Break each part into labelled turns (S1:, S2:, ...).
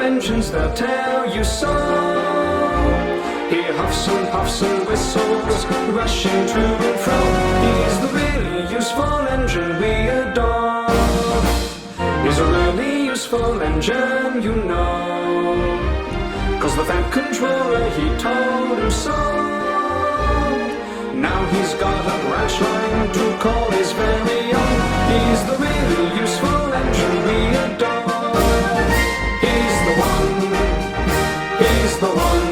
S1: engines, they'll tell you so. He huffs and puffs and whistles, rushing to and fro. He's the really useful engine we adore. He's a really useful engine, you know, 'cause the Fat Controller, he told him so. Now he's got a branch line to call his very own. He's the really useful engine we adore. He's the one, he's the one.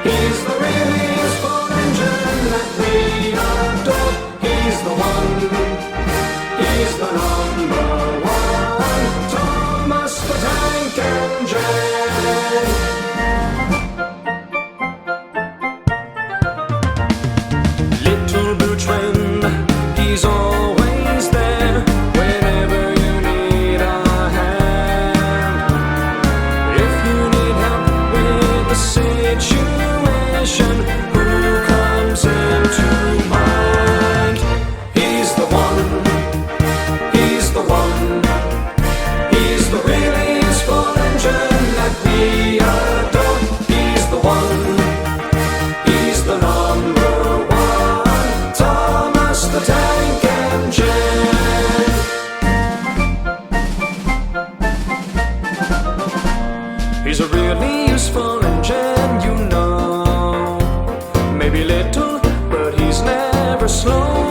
S1: He's the really useful engine that we adore. He's the one, he's the number one. Thomas the Tank Engine. Little blue trend, he's always there whenever you need a hand. If you need help with a situation, who comes into mind? He's the one, he's the one. He's the really useful engine that we adore. He's the one, he's the number one. Thomas the Tank Engine. He's a really useful engine, you know. Maybe little, but he's never slow.